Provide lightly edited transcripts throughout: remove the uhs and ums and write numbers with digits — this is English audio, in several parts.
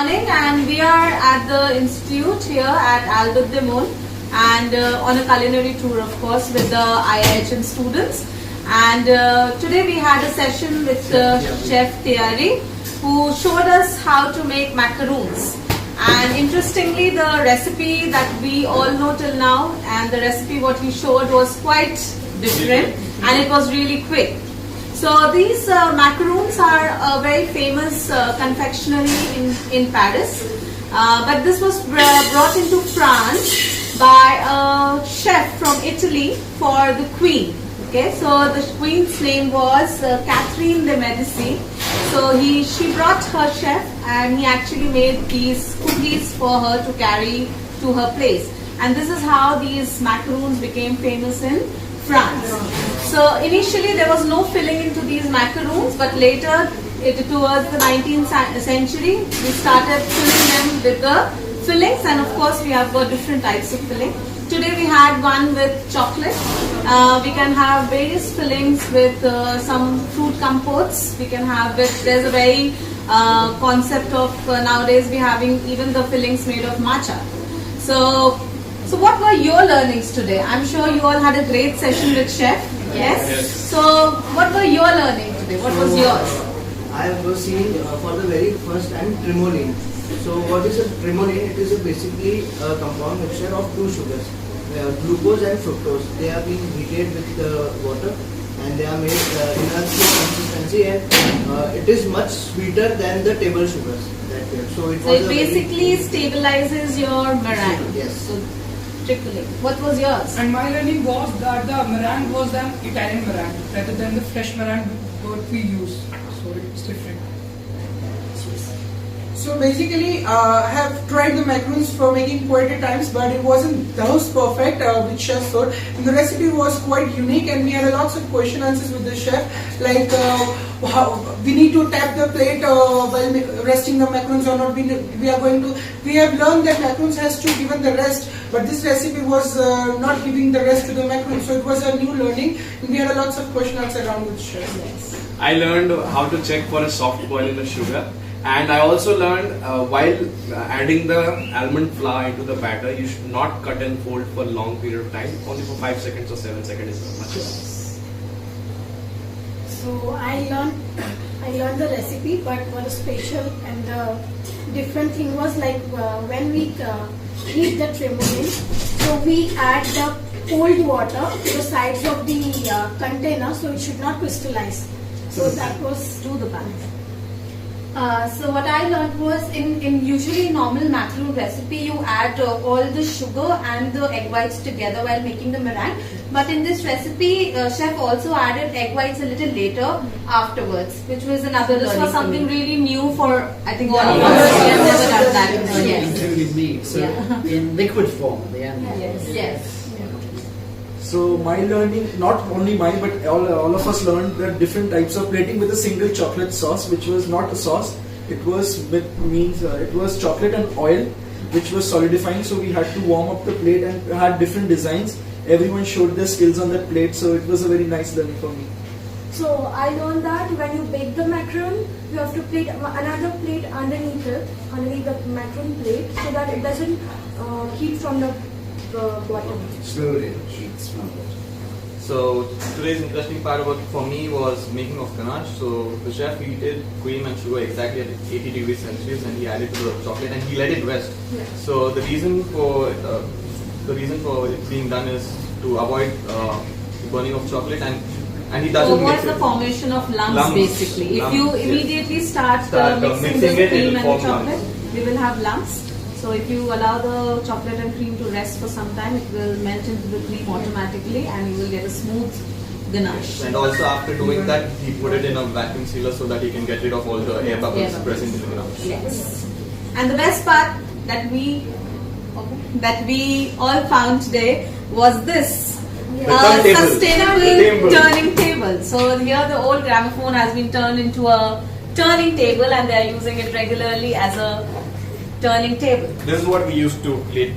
morning, and we are at the institute here at Albert de Mon, and on a culinary tour, of course, with the IIHM students. And today we had a session with Chef Tiari, who showed us how to make macaroons. And interestingly, the recipe that we all know till now, and the recipe what he showed was quite different, and it was really quick. So these macarons are a very famous confectionery in Paris, but this was brought into France by a chef from Italy for the Queen. Okay, so the Queen's name was Catherine de Medici. So she brought her chef, and he actually made these cookies for her to carry to her place. And this is how these macarons became famous in France. So initially there was no filling into these macarons, but later, towards the 19th century, we started filling them with the fillings, and of course we have got different types of filling. Today we had one with chocolate. We can have various fillings with some fruit compotes. We can have there's a very concept of nowadays we're having even the fillings made of matcha. So what were your learnings today? I'm sure you all had a great session with Chef. Yes? So what were your learning today? What was yours? I was seeing for the very first time tremoline. So what is a tremoline? It is basically a compound mixture of two sugars, glucose and fructose. They are being heated with water, and they are made in a thick consistency, and it is much sweeter than the table sugars that we have. So it basically stabilizes your meringue. Yes. So, trickling. What was yours? And my learning was that the meringue was an Italian meringue rather than the fresh meringue what we use. So it's different. So basically, I have tried the macarons for making quite a times, but it wasn't those perfect which chef thought. And the recipe was quite unique, and we had lots of question answers with the chef, like how we need to tap the plate while resting the macarons or not. We have learned that macarons has to given the rest, but this recipe was not giving the rest to the macarons. So it was a new learning, and we had lots of question answers around with the chef. Yes. I learned how to check for a soft boil in the sugar. And I also learned while adding the almond flour into the batter, you should not cut and fold for a long period of time. Only for 5 seconds or 7 seconds is not much. Yes. So I learned the recipe, but what is special and the different thing was like when we heat the tremoline, so we add the cold water to the sides of the container, so it should not crystallize. So that was To the pan. So what I learned was in usually normal macaron recipe you add all the sugar and the egg whites together while making the meringue, but in this recipe chef also added egg whites a little later afterwards, which was another This learning was for something me. really new for I think all of us. We have never done that. Yes. Including me. So in liquid form at the end. Yes. So my learning, not only mine but all of us learned that different types of plating with a single chocolate sauce, which was not a sauce. It was it was chocolate and oil, which was solidifying. So we had to warm up the plate and had different designs. Everyone showed their skills on that plate. So it was a very nice learning for me. So I learned that when you bake the macaron, you have to place another plate underneath the macaron plate, so that it doesn't heat from the bottom. Slowly sheets from it. So today's interesting part for me was making of ganache. So the chef heated cream and sugar exactly at 80 degrees Celsius, and he added to the chocolate and he let it rest. Yeah. So the reason for it being done is to avoid burning of chocolate, and he doesn't Avoid mix the it. formation of lumps basically. If you Lumps, yes. immediately start mixing mixing the it, cream it'll and form the chocolate, lumps. we will have lumps. So if you allow the chocolate and cream to rest for some time, it will melt into the cream automatically, and you will get a smooth ganache. And also after doing that, he put it in a vacuum sealer so that he can get rid of all the air bubbles present in the ganache. Yes. And the best part that we all found today was this. turntable. Sustainable turning table. So here the old gramophone has been turned into a turning table, and they are using it regularly as a turning table. This is what we used to plate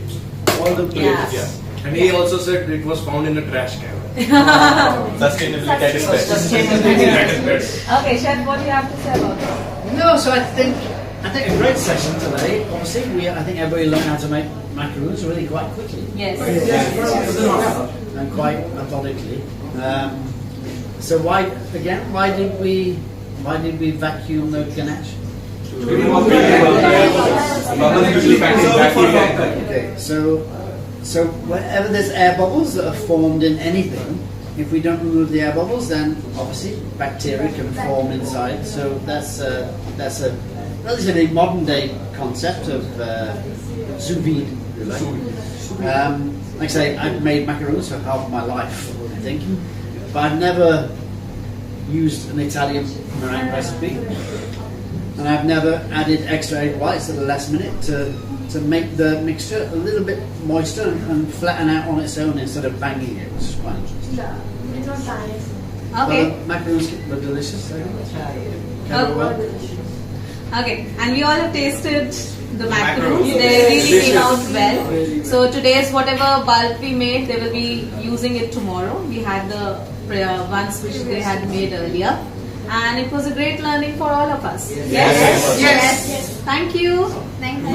all the plates. Yes. Yeah. And he also said it was found in a trash can. Sustainability that is best. Sustainability. Okay, Chef, what do you have to say about this? No, so I think I think a great session today. Obviously, I think everybody learned how to make macaroons really quite quickly. Yes. And quite methodically. So why did we vacuum the ganache? Okay, so wherever there's air bubbles that are formed in anything, if we don't remove the air bubbles, then obviously bacteria can form inside. So that's a relatively modern day concept of sous vide. Like I say, I've made macarons for half my life, I think, but I've never used an Italian meringue recipe, and I've never added extra egg whites at the last minute to make the mixture a little bit moister and flatten out on its own instead of banging it, which is quite interesting. Yeah, it's not nice. Okay. The macarons were delicious. They Okay. well. Okay, and we all have tasted the macarons. They really came out well. So today's whatever bulk we made, they will be using it tomorrow. We had the ones which they had made earlier, and it was a great learning for all of us. Yes. Thank you. Thank you.